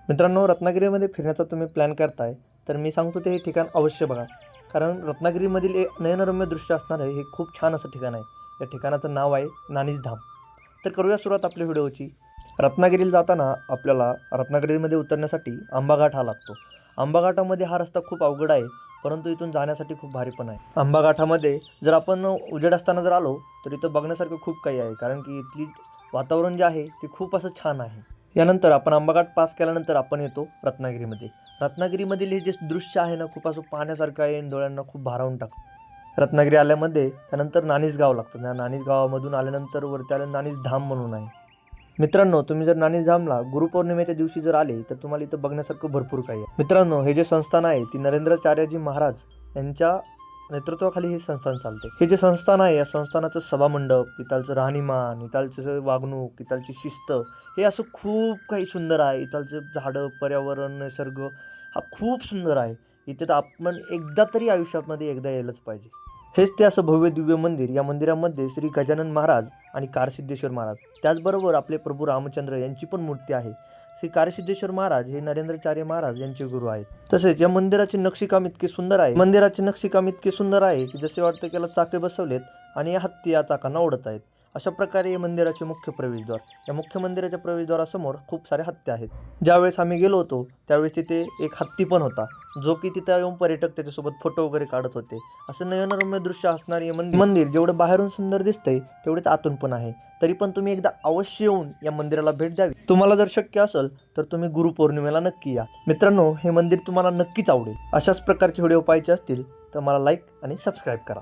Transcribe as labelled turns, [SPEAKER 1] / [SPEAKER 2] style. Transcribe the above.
[SPEAKER 1] मित्रांनो, रत्नागिरीमध्ये फिरण्याचा तुम्ही प्लॅन करताय तर मी सांगतो ते हे ठिकाण अवश्य बघा. कारण रत्नागिरीमधील एक नयनरम्य दृश्य असणारं हे खूप छान असं ठिकाण आहे. या ठिकाणाचं नाव आहे नानीज धाम. तर करूया सुरुवात आपल्या व्हिडिओची. रत्नागिरीला जाताना आपल्याला रत्नागिरीमध्ये उतरण्यासाठी आंबाघाट हा लागतो. आंबाघाटामध्ये हा रस्ता खूप अवघड आहे, परंतु इथून जाण्यासाठी खूप भारी पण आहे. आंबाघाटामध्ये जर आपण उजेड असताना जर आलो तर इथं बघण्यासारखं खूप काही आहे, कारण की इथली वातावरण जे आहे ते खूप असं छान आहे. यानंतर आपण आंबाघाट पास केल्यानंतर आपण येतो रत्नागिरीमध्ये. रत्नागिरीमधील हे जे दृश्य आहे ना, खूप असं पाहण्यासारखं आहे आणि डोळ्यांना खूप भारावून टाकतं. रत्नागिरी आल्यामध्ये त्यानंतर नानीज गाव लागतं. त्या नानीज गावामधून आल्यानंतर वरती आलं नानीज धाम म्हणून आहे. मित्रांनो, तुम्ही जर नानीज धामला गुरुपौर्णिमेच्या दिवशी जर आले तर तुम्हाला इथं बघण्यासारखं भरपूर काही आहे. मित्रांनो, हे जे संस्थान आहे ती नरेंद्राचार्यजी महाराज यांच्या नेतृत्वाखाली हे संस्थान चालते. हे जे संस्थान आहे या संस्थानाचं सभामंडप, इथालचं राहणीमान, इथालचं वागणूक, इथालची शिस्त हे असं खूप काही सुंदर आहे. इथालचं झाडं, पर्यावरण, निसर्ग हा खूप सुंदर आहे. इथे तर आपण एकदा तरी आयुष्यामध्ये एकदा यायलाच पाहिजे. हेच ते असं भव्य दिव्य मंदिर. या मंदिरामध्ये श्री गजानन महाराज आणि कारसिद्धेश्वर महाराज, त्याचबरोबर आपले प्रभू रामचंद्र यांची पण मूर्ती आहे. श्री कारसिद्धेश्वर महाराज हे नरेंद्राचार्य महाराज यांचे गुरु आहेत. तसेच या मंदिराचे नक्षीकाम इतके सुंदर आहे. मंदिराचे नक्षीकाम इतके सुंदर आहे की जसे वाटतं की याला चाके बसवलेत आणि हत्ती या चाकांना ओढत आहेत. अशा प्रकारे या मंदिराचे मुख्य प्रवेशद्वार. या मुख्य मंदिराच्या प्रवेशद्वारासमोर खूप सारे हत्ती आहेत. ज्यावेळेस आम्ही गेलो होतो त्यावेळेस तिथे एक हत्ती पण होता, जो की तिथे येऊन पर्यटक त्याच्यासोबत फोटो वगैरे काढत होते. असं नयनरम्य दृश्य असणारे हे मंदिर जेवढं बाहेरून सुंदर दिसतंय तेवढेच आतून पण आहे. तरी पण तुम्ही एकदा अवश्य येऊन या मंदिराला भेट द्यावी. तुम्हाला जर शक्य असेल तर तुम्ही गुरुपौर्णिमेला नक्की या. मित्रांनो, हे मंदिर तुम्हाला नक्कीच आवडेल. अशाच प्रकारचे व्हिडिओ पाहायचे असतील तर मला लाईक आणि सबस्क्राईब करा.